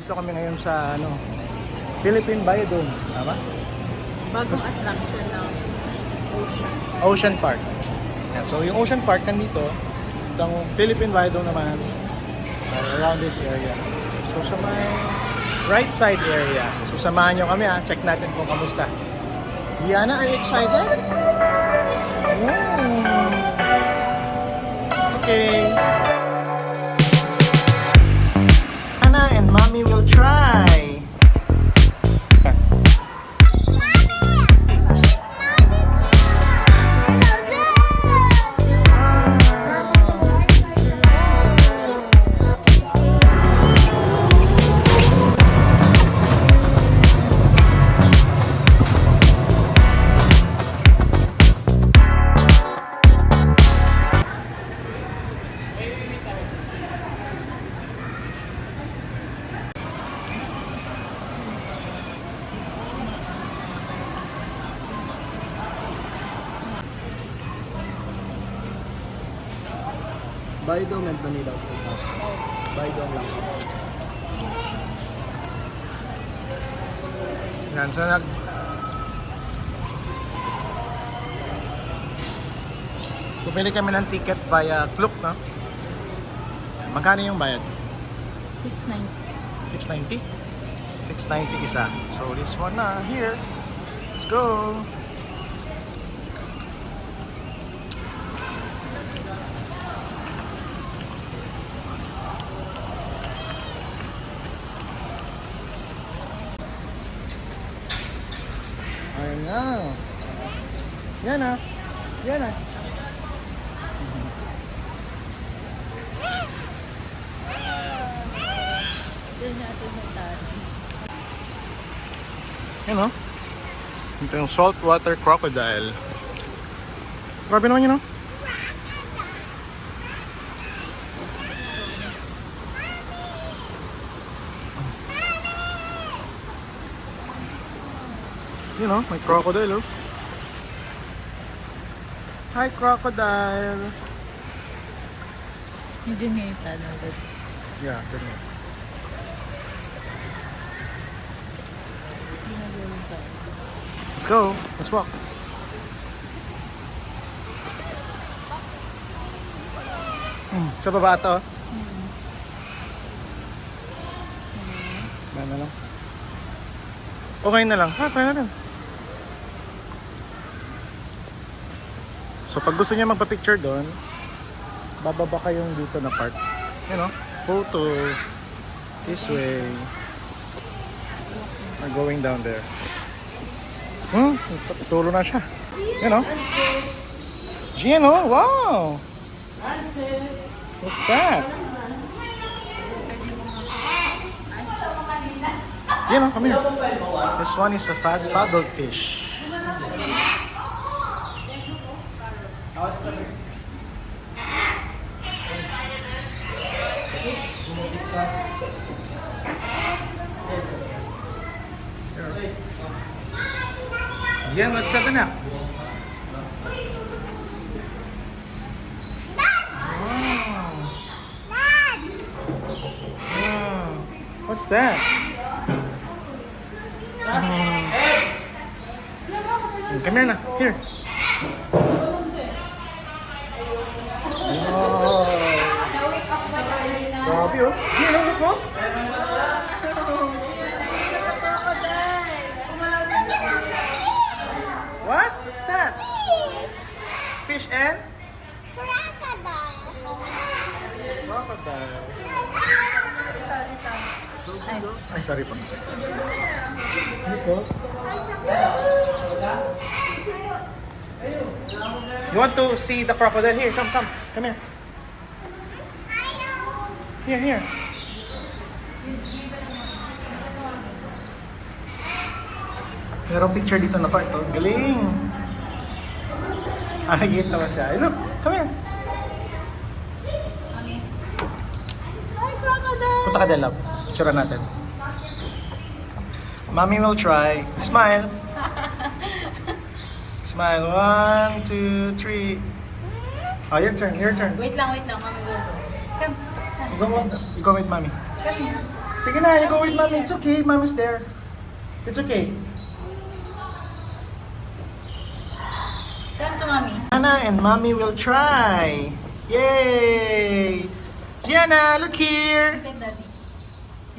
Dito kami ngayon sa Philippine Biodome, tama? Bagong attraction ng Ocean. Ocean Park. Yan. So yung Ocean Park nandito, itong Philippine Biodome naman around this area. So sa may right side area. So samahan nyo kami check natin kung kamusta. Diana, are you excited? Okay. Anna and Mommy will try. Biodome and vanilla. Biodome lang. Yan, so pumili kami ng ticket via Klook, no? Magkano yung bayad? 690. 690? 690 isa. So this one na, here. Let's go! Ayan na. Yan na. Yan na. Doon natin magtari. Yan o. Ito yung saltwater crocodile. Grabe naman yun o. Yun o, may crocodile o. Hi crocodile. Hindi nga yung tanong. Yeah, ganyan. Let's go. Let's walk. Sa baba ito. Ano lang. Okay na lang. Kaya na lang. So pag gusto niya magpa-picture doon, bababa kayong dito na part. You know, photo this way. We're going down there. Tulo na siya. You know? Gino, wow! What's that? Gino, come here. This one is a fat paddlefish. Yan, what's up na? What's that? Come here na. Here. Wow. Grabe oh. Gino, look mo. What? What's that? Fish and? Crocodile. Ay, sorry po. Ito. You want to see the crocodile? Here, come here. Here. Merong picture dito na part. Oh. Galing! Nakikita mo siya. Hey, look! Come here! Punta ka din, love. Picture natin. Mommy will try. Smile! Smile. 1, 2, 3. Oh, your turn. Wait lang, mami will go. Come. Ikaw with mommy. Come here. Sige na, you go with mommy. It's okay, mommy's there. It's okay. Come to mommy. Gianna and mommy will try. Yay! Gianna, look here. Look at daddy.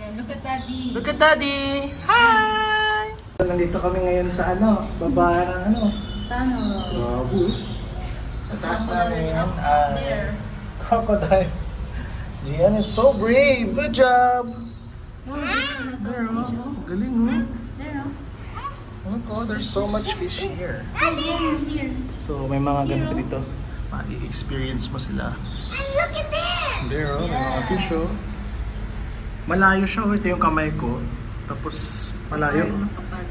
Yeah, look at daddy. Look at daddy. Hi! Nandito kami ngayon sa baba ng Tunnel. Babu. Sa taas namin There. crocodile. Gian is so brave. Good job. No, there. There, galing, There. Look, there's so much fish here. Here. So, may mga ganito dito. Ma-experience mo sila. And look at there! There, may mga fish, Malayo siya, Ito yung kamay ko. Tapos, malayo.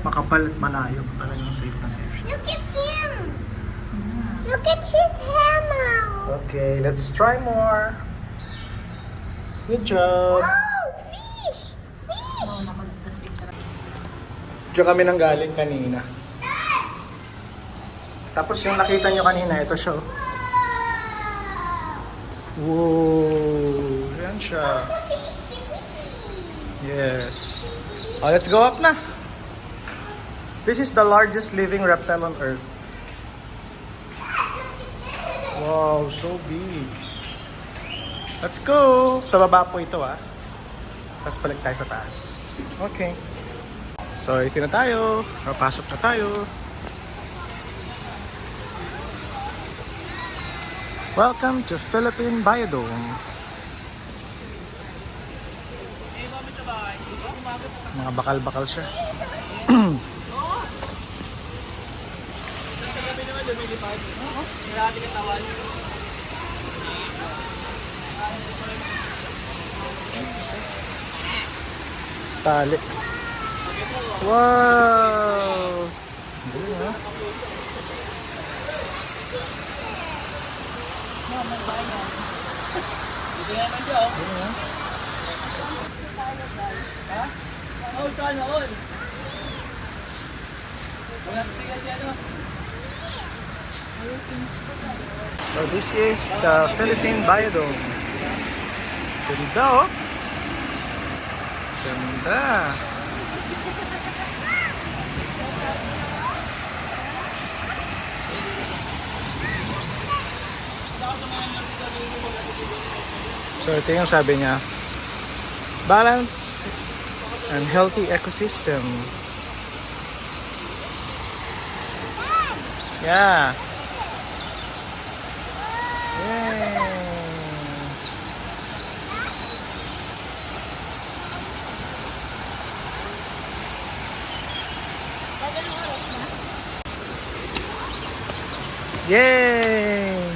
Makapal at malayo. Talagang safe na safe siya. Look at him! Look at his hammer! Okay, let's try more. Good job. Oh, fish! Fish! Diyan kami nang galing kanina. Tapos yung nakita nyo kanina, ito siya. Whoa! Yan siya. Yes. Oh, let's go up na. This is the largest living reptile on Earth. Wow, so big. Let's go! Sa baba po ito Tapos balik tayo sa taas. Okay. So, ito na tayo. Papasok na tayo. Welcome to Philippine Biodome. Mga bakal-bakal siya. Tali. Wow! Galing, So this is the Philippine Biodome. Ganda, Ganda. So ito yung sabi niya, balance and healthy ecosystem. Yeah. Yay. Yay!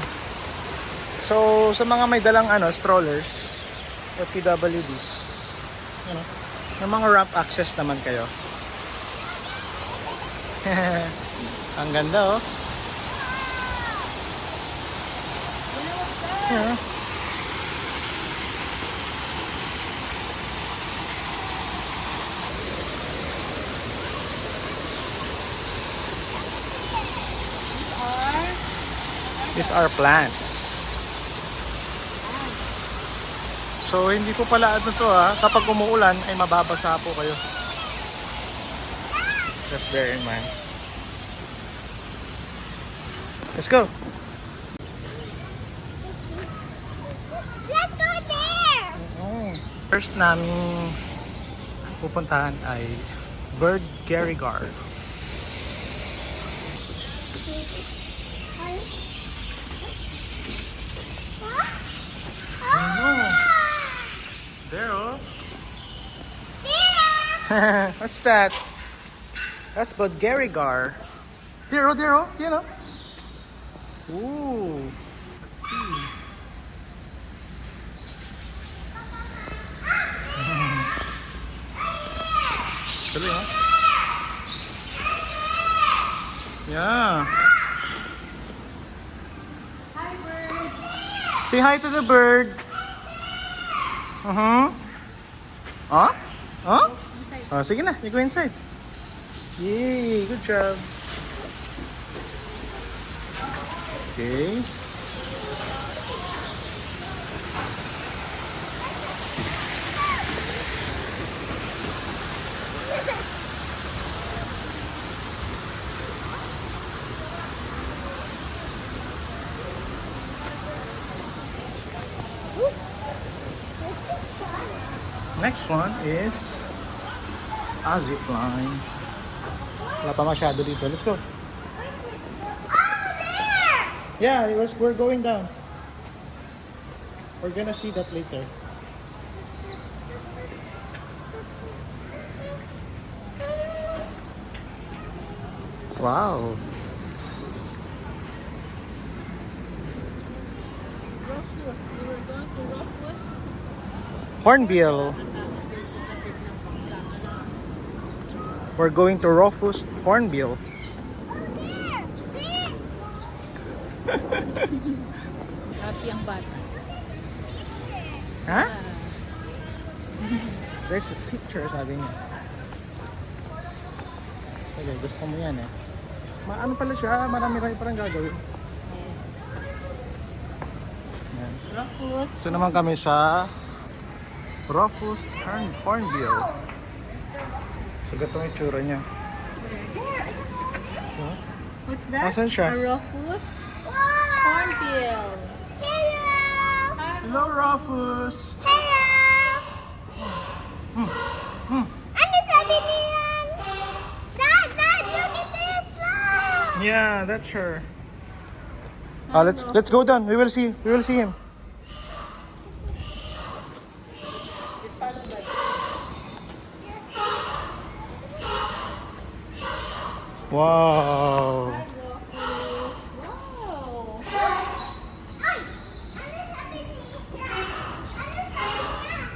So, sa mga may dalang strollers, PWDs, ng mga ramp access naman kayo. Ang ganda, Yeah. These are plants. So hindi po pala kapag umuulan ay mababasa po kayo. Just bear in mind. Let's go. Let's go there! First namin pupuntahan ay Bird Garrigar. There, What's that? That's Bird Garrigar. There, Ooh. Tuloy, Yeah. Hi, bird! Say hi to the bird. Huh? Oh, sige na. You go inside. Yay! Good job. Okay. Next one is a zip line. Wala pa masyado dito. Let's go. Yeah, we're going down. We're gonna see that later. Wow. Hornbill. We're going to Rufus Hornbill. Happy ang bata. Ha? There's a picture, sabi niya. Okay, gusto mo yan eh. Ano pala siya? Marami-rami parang gagawin. Yan. Rufus. Ito naman kami sa Rufus Hornbill. So, gatong itsura niya. What's that? Asan siya? A Rufus Hornbill. Hello. Hello, Rufus! Ano sabi niyan? Dad, look at this one. Yeah, that's her. Let's go down. We will see him. Wow. Ay, ano sabi niya? Ano sabi niya?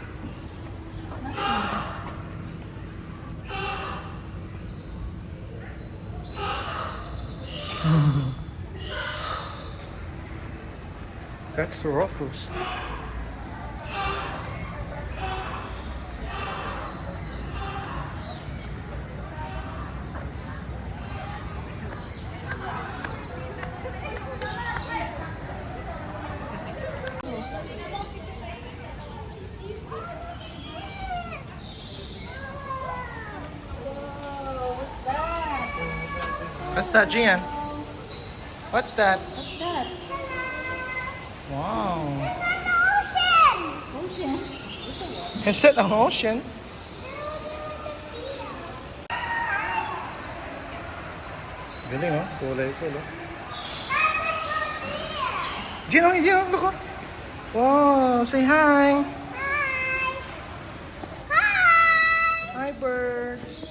That's Rufus. What's that, Gian? What's that? What's that? Wow. Ocean. Is it an ocean? Galing oh, kulay ko oh. Gino, look oh. Wow, say hi. Hi birds.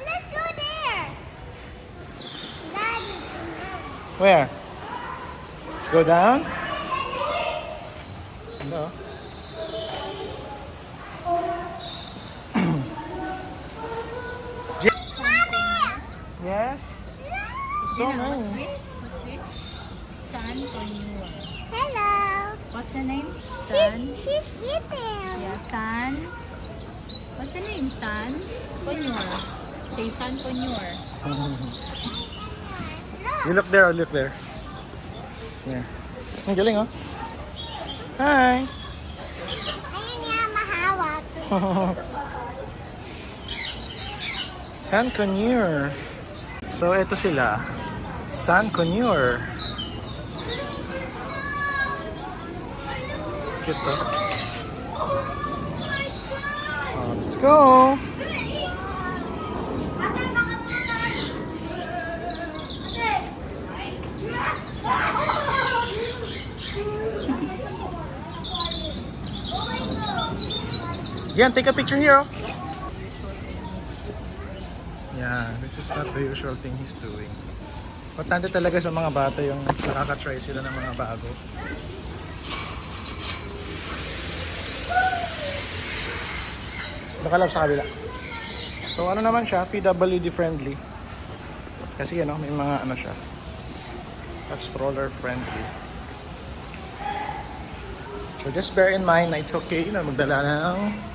Let's go there. Daddy. Where? Let's go down. Hello. Yes. It's so nice. What's this? Sun Conure. Hello. What's the name? Sun. She's eating. Yeah, Sun. What's the name? Sun Conure. Say Sun Conure. You look there, look there. Yeah. Ang galing oh. Hi. Ayun niya, mahawak. Sun Conure. So ito sila. Sun Conure. Cute oh. Oh, let's go. Yan, take a picture here. Oh. Yeah, this is not the usual thing he's doing. Importante talaga sa mga bata yung nakaka-try sila ng mga bago. Nakalap sa kabila. So ano naman siya, PWD friendly. Kasi ano, may mga ano siya. At stroller friendly. So just bear in mind na it's okay na magdala ng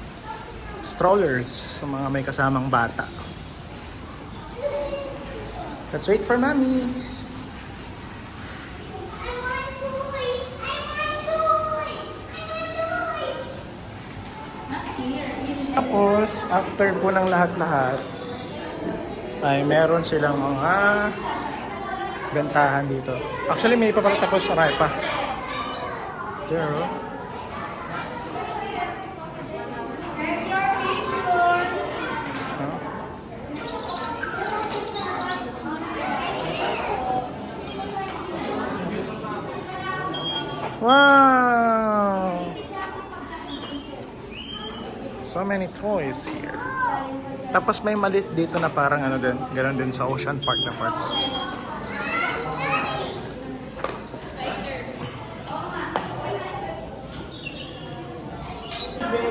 strollers sa mga may kasamang bata. Let's wait for mommy. Tapos, after po ng lahat-lahat, ay meron silang mga bentahan dito. Actually, may ipapalit ako sa Raipa. There, oh. So many toys here. Tapos may maliit dito na parang ano din, ganoon din sa Ocean Park na park.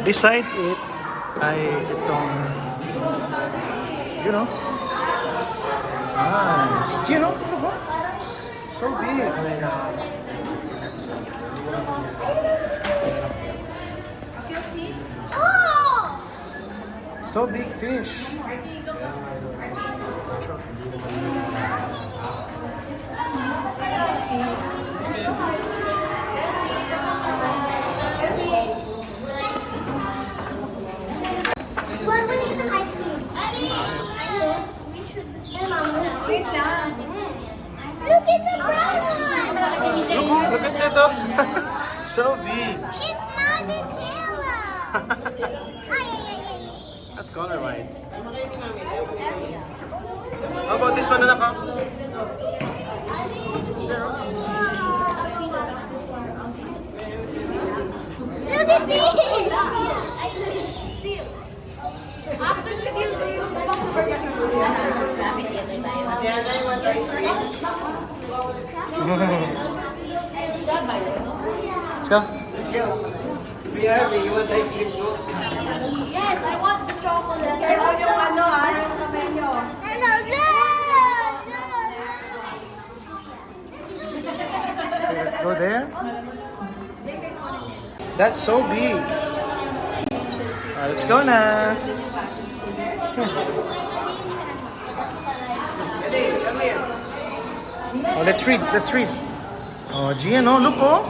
Beside it ay itong, you know, nice. Do you know? So big. So big fish. Wait lang. Look at the brown one. Look at that. So big. She's not a killer. That's color white. How about this one, anak? Look at this. Let's go. You want ice cream too? Yes, I want the chocolate. Ito yung ano yung kamelyo. No, Okay, let's go there. That's so big. Let's go na. Oh, let's read. Let's read. Oh, Gian, oh, look, oh.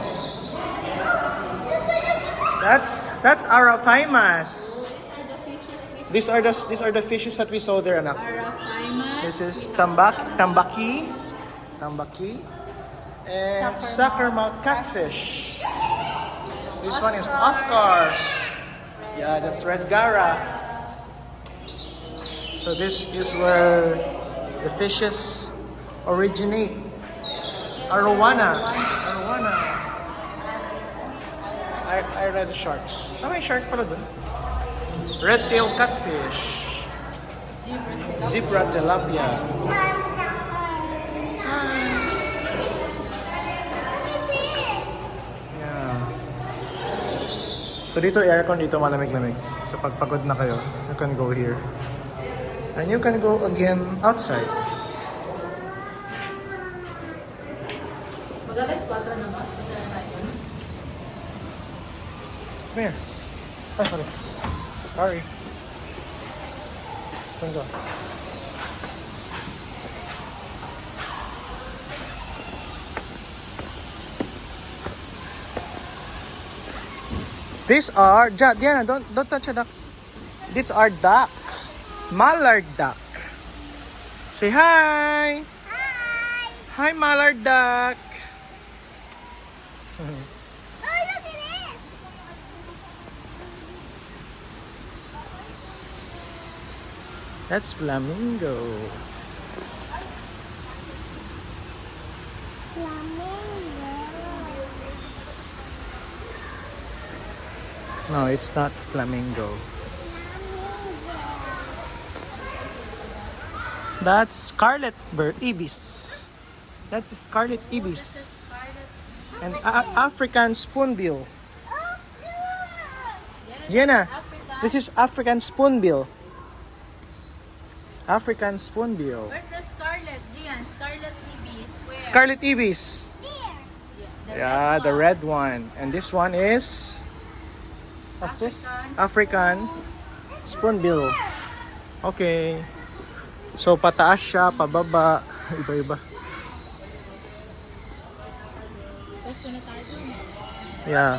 That's Arapaimas. These are the fishes that we saw there, anak. This is tambaki, and suckermouth catfish. This one is Oscars. Yeah, that's red gara. So this is where the fishes originate. Arowana. I read sharks. May shark pala dun. Red-tail catfish. Zebra tilapia. Yeah. So dito aircon, dito malamig-lamig. So pag pagod na kayo, you can go here. And you can go again outside. Come here. Oh, sorry. Can go. These are Diana. Don't touch a duck. These are duck. Mallard duck. Say hi. Hi, mallard duck. Oh, look at this. That's flamingo. No, it's not flamingo. That's scarlet bird ibis. That's a scarlet ibis. And African spoonbill. Jenna, this is African spoonbill. African spoonbill. Where's the scarlet, Gian? Scarlet ibis. Where? Scarlet ibis. Yeah, the red one. And this one is, what's this? African spoonbill. Okay. So pataas siya, pababa, iba-iba. Yeah.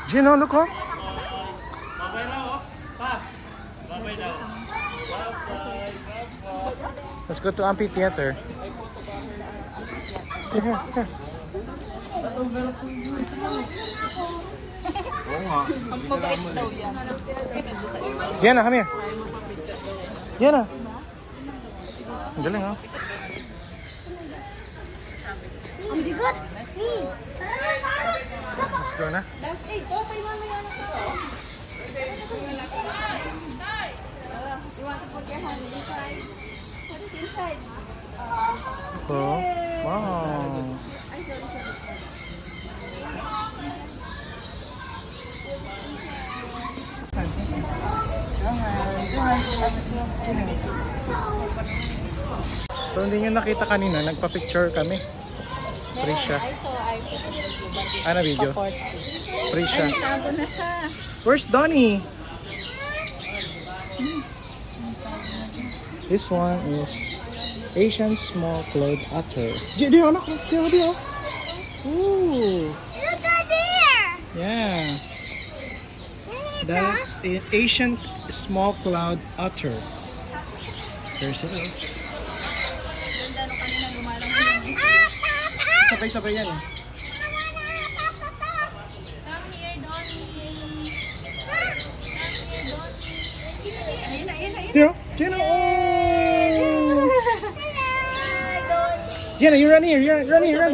Gino, look, oh. Let's go to amphitheater. Here. Diana, come here. Diana. Ang galing, oh. Oh my God. Let's go na. Last 8. Oh, kay mama yan ako. You want to put your hand inside? Put it inside. Cool. Wow. So hindi nyo nakita kanina, nagpa-picture kami. Free siya. I saw, I put a video, but it's Ano video? support. Free siya. Ay, tago na siya. Where's Donnie? This one is Asian small-clawed otter. Di anak ko. Di. Ooh. Look at there. Yeah. That's an Asian small-clawed otter. There's it. Ganda nung kanina lumalang Sabay-sabay yan eh. Come here, Donnie. Ayun na, ayun na, ayun. Tio, Jenna. Oh. Jenna, you run here. Run here. Run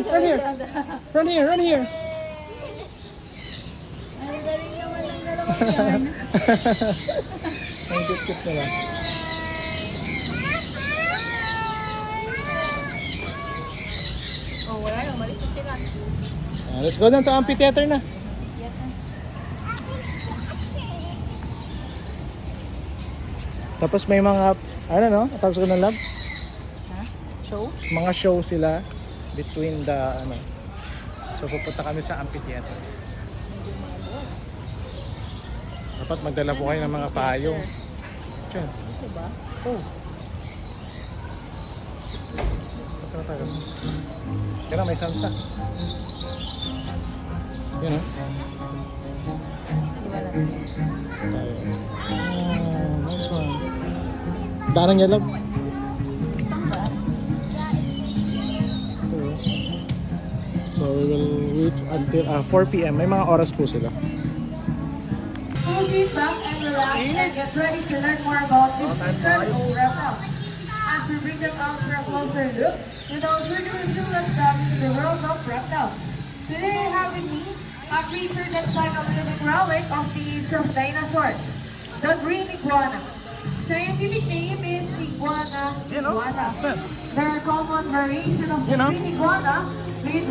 here. Ang galing naman ng dalawang yan. Ang cute nila. Oh, wala na, umalis na sila. Let's go down to amphitheater na. Yes, na. Tapos may mga, ano no? Tapos ko ng lab. Ha? Show? Mga show sila between the, ano. So pupunta kami sa amphitheater. Dapat magdala po kayo ng mga payong. Diyan. Diba? Oh. Tayo. Kaya may salsa. Yan o. Wala. Oh, nice one. Daanan niya lang. So we will wait until 4 p.m. May mga oras po sila. So sit back and relax and get ready to learn more about this incredible reptile. As we bring them out for a closer look, without further ado, let's dive into the world of reptiles. Today I have with me a creature that's like a living relic of the age of dinosaurs, the green iguana. Scientific name is Iguana iguana. They're a common variation of the green iguana with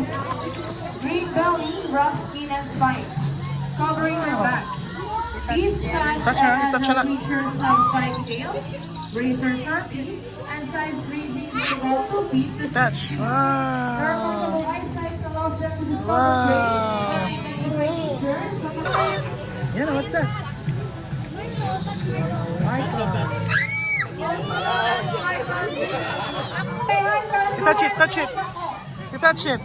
green belly, rough skin, and spines covering their back. These cats and other creatures have spiked tails, razor sharp teeth, and size ranging to about 2 feet to 6 Touch. feet. Their Wow. remarkable eyesight allows them to discover prey and identify dangers from afar. Yan, what's that? You touch it, touch it. You touch it.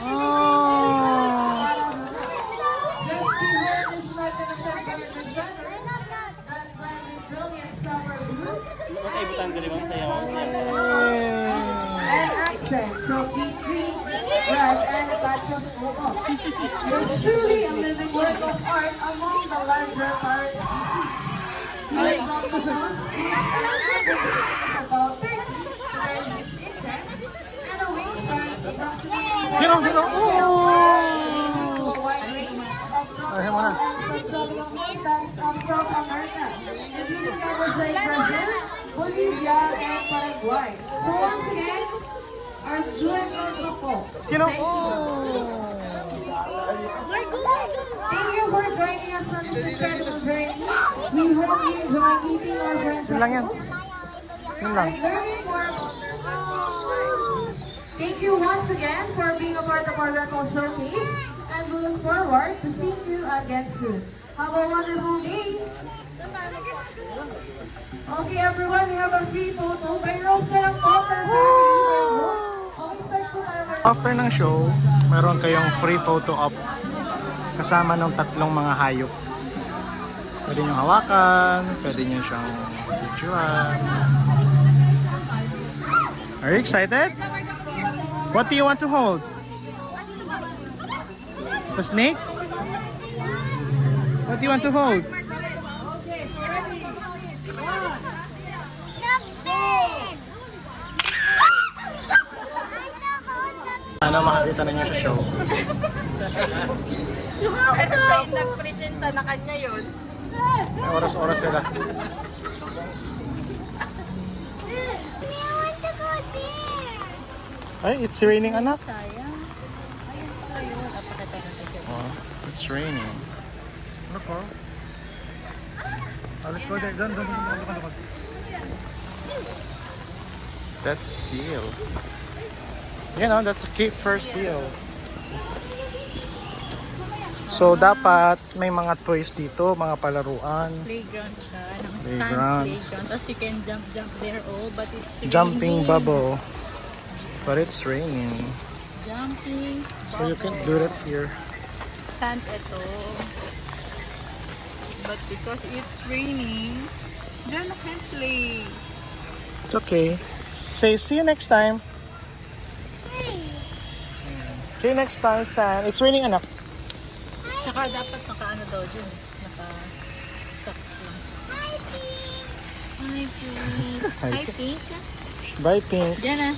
Oh. And accent, so deep green, red, and a touch of purple. It's truly a living work of art among the larger parrot species. These octopuses have about 30 to 36 inches and a wingspan approximately Get on, get on. Oh. a wide range of Ay, mo na. subtropical mountains of South America, including areas like Brazil, Bolivia, and Paraguay. So once again, our dueños of all. Sino? Thank you. Oh. Thank you for joining us on this incredible journey. We hope you enjoy meeting our friends Yun lang yan. Yun lang. and learning more about their lives. Thank you once again for being a part of our Record Showcase, and we look forward to seeing you again soon. Have a wonderful day. Okay, everyone, we have a free photo by Rosa ng Copper Family. Okay, start po tayo. After ng show, meron kayong free photo op kasama ng tatlong mga hayop. Pwede nyo hawakan, pwede nyo siyang picturean. Are you excited? What do you want to hold? The snake? What do you want to hold? Sana makakita ninyo sa show. Pero siya yung nagpresenta na kanya yun. May oras-oras sila. I want to go there. Ay, it's raining, anak. Sayang. Ayun pala yun. Pakita natin siya. Oh, it's raining. Look, oh. Let's go there. Doon. That's seal. You know, that's a Cape Fur seal. So, dapat may mga toys dito, mga palaruan. Playground siya. Ng Playground. playground. Tapos you can jump there all. But it's Jumping raining. bubble. But it's raining. Jumping. So, you can do that here. Sand ito. But because it's raining, John can't play. It's okay. Say, see you next time. See you next time, San. It's raining, anak. Tsaka dapat naka-ano daw dyan. Naka-socks lang. Hi, Pink! Hi, Pink! Bye, Pink. Diyan na.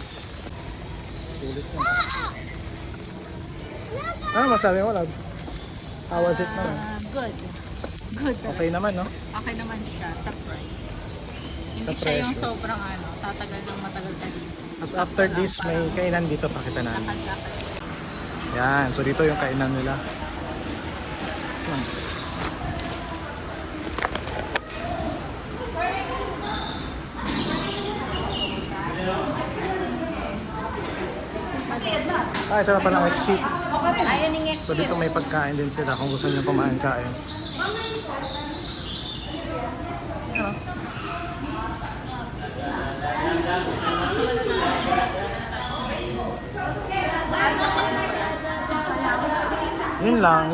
Ano masabi mo, love? How was it naman? Good. Good. Okay naman, no? Okay naman siya. Surprise. Hindi Sa siya yung presyo. sobrang tatagal ng matagal ka dito. Tapos after this, may kainan dito, pakita namin. Lakad-lakad. Yan, so dito yung kainan nila. Ito na palang exit. Ayaw ni So dito may pagkain din sila kung gusto niyo kumain-kain.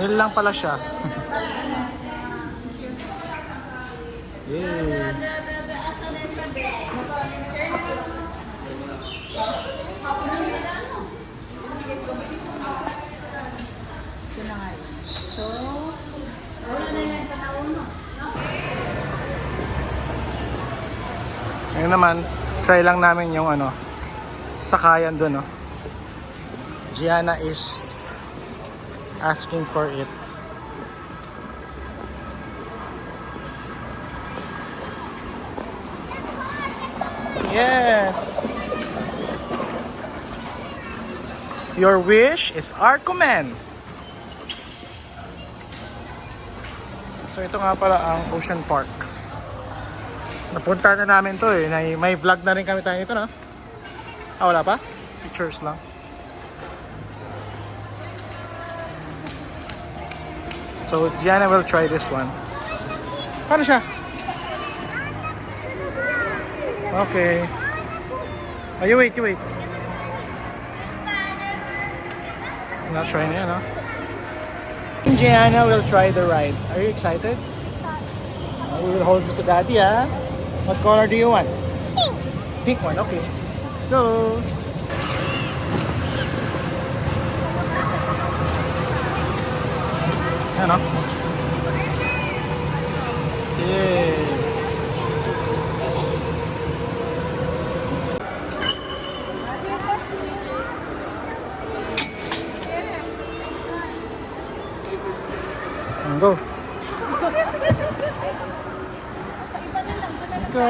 Yun lang pala siya. Yay. Ito na nga. So, Ngayon naman, try lang namin yung sakayan dun, no. Gianna is asking for it. Yes. Your wish is our command. So ito nga pala ang Ocean Park. Napunta na namin to eh. May vlog na rin kami tayo nito, no? Ah, wala pa? Pictures lang. So, Gianna will try this one. Paano siya? Okay. Oh, you wait. I'm not trying it, no? Gianna will try the ride. Are you excited? We will hold you to daddy, ah. What color do you want? Pink. Pink one, okay. Let's go. Ano? Yeah. Go. Go.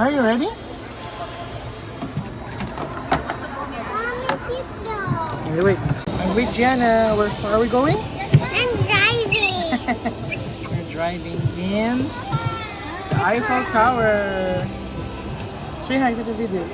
Are you ready? Mommy, sit down. Okay, wait. I'm with Gianna. Where are we going? I'm driving. We're driving in the Eiffel Tower. Say hi to the video.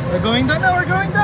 We're going down now, we're going down!